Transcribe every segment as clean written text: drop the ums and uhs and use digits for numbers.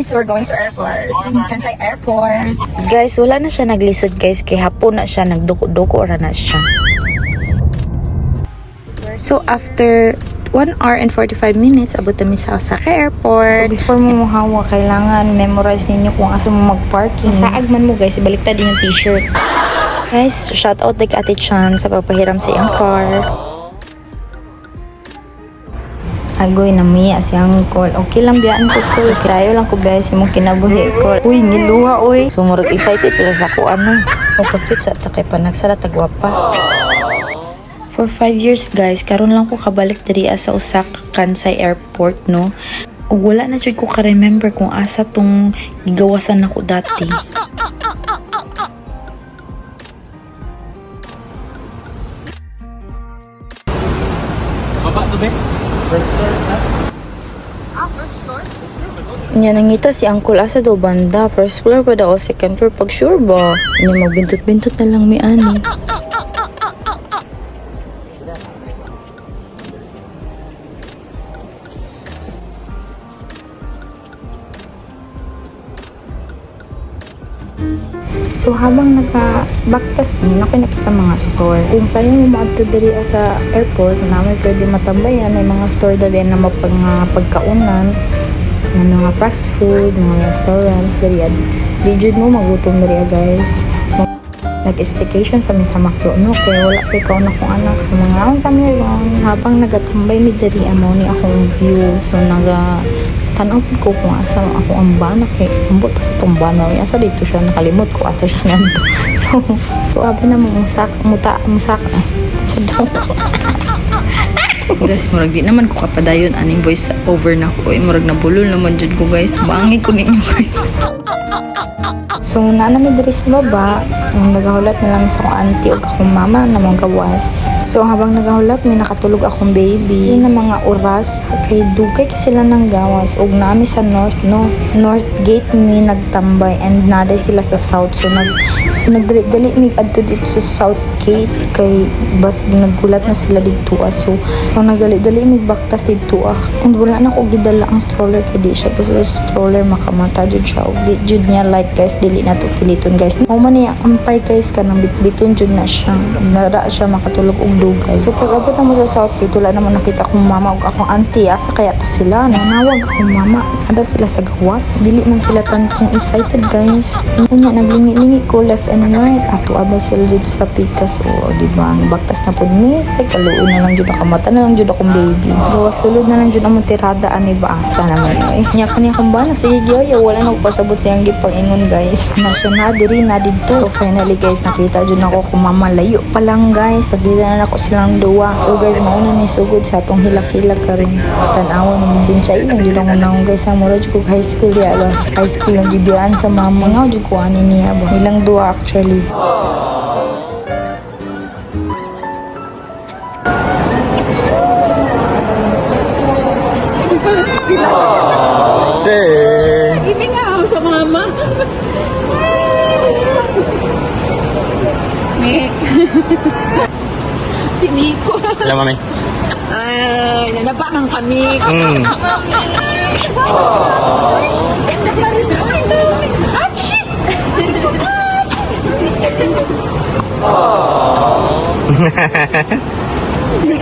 guys, we're going to airport. Kansai Airport. Guys, wala na siya naglisod guys. Kay hapon na siya, nagduko-duko ra na siya. So, after 1 hour and 45 minutes, abot kami sa Osaka Airport. So, before mo muhawa, kailangan memorize ninyo kung asa mo mag-parking. Sa agman mo guys, ibaliktad din yung t-shirt. Guys, shout out like Ate Chan sa pagpahiram sa iyang car. Agoy na miya siyang call. Okay lang biyaan ko ko. Tayo lang ko guys, imong kinabuhi ko. Uy, ngiluha uy. Sumurog excited pero sa ko ano. Pagkit sa takay pa nagsala tagwapa. For 5 years guys, karon lang ko kabalik diri sa Osaka Kansai Airport no. Ug wala na jud ko ka-remember kung asa tong gigawasan nako dati. Baba to be? First floor na? First floor? Nya nangita si Uncle asa do banda. First floor pa daw o second floor pag sure ba? Nya magbintot-bintot na lang mi ani. So habang naka-backtas mi, ako nakita mga store. Kung sa'yo mo maadto diri sa airport, namin pwede matambayan, may mga store dali na pagkaunan, na mga fast food, mga restaurants, diri. Di jud mo magutom diri guys. Nag-staycation sa McDo, no? Kaya wala pa ikaw na kong anak sa mga aon sa meron. Habang nagatambay mi diri, amo ni akong view. So tanaw ko kung asa ako ang bana kay ambot sa tong bana asa dito siya nakalimot ko asa siya nanto so abi na mo musak sa daw guys murag di naman ko kapadayon aning voice over na ko murag nabulol naman jud ko guys bangi ko ninyo guys. So naami diri sa baba ang nagahulat na lang sa akong auntie ug akong mama na mga gawas. So habang nagahulat may nakatulog akong baby na mga oras kay dugay kasi sila ng gawas ug naami sa north north gate mi nagtambay and naday sila sa south so nagdali mi adto dito sa south gate kay bas naggulat na sila dito so nagdali mi baktas dito and wala na ko gidala ang stroller kay di siya sa stroller makamata jud siya ug di jud niya like guys dili na to piliton guys mo man niya ampay guys kanang bitbiton jud na siya nara siya makatulog og dugay. So pag abot na mo sa south gate wala naman nakita akong mama ug akong auntie asa kaya to sila nanawag akong mama ada sila sa gawas dili man sila tantong excited guys unya naglingi-lingi ko left and right ato ada sila dito sa pikas o di ba baktas na pud mi ay kaluoy na lang jud nakamata na lang jud akong baby gawas sulod na lang jud among tirada ani ba asa naman nya kani akong bana sige gyoy wala na ko pasabot siyang gipang-ingon guys na siya na diri na dito. So finally guys nakita jud nako kung mama layo pa lang guys sagdi na nako silang duwa. So guys mauna ni sugod sa atong hilak-hilak karon tan-awon ni sinsay lang jud ang unang guys ang mura jud ko high school ya ba high school lang gibiyaan sa mama nga jud ko ani niya ba ilang duwa actually. Sir! Give nga ako sa mama. Si Nico. Alam mami. Ay, nanabakan kami. Ganda pa rin. Ah, shit!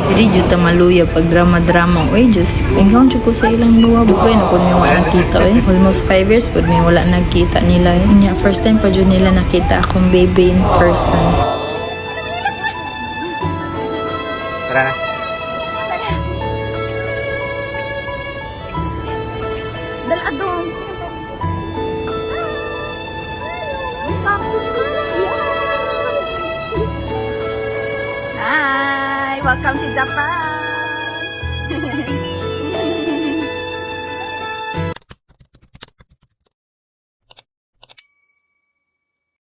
Dili jud ta maluya pag drama-drama. Oy, just ingong jud ko sa ilang duwa. Bukoy na pud mi wala nakita eh. Almost 5 years pud mi wala nagkita nila. Nya first time pa jud nila nakita akong baby in person. Tara na. Daladong. Hi! Welcome to Japan!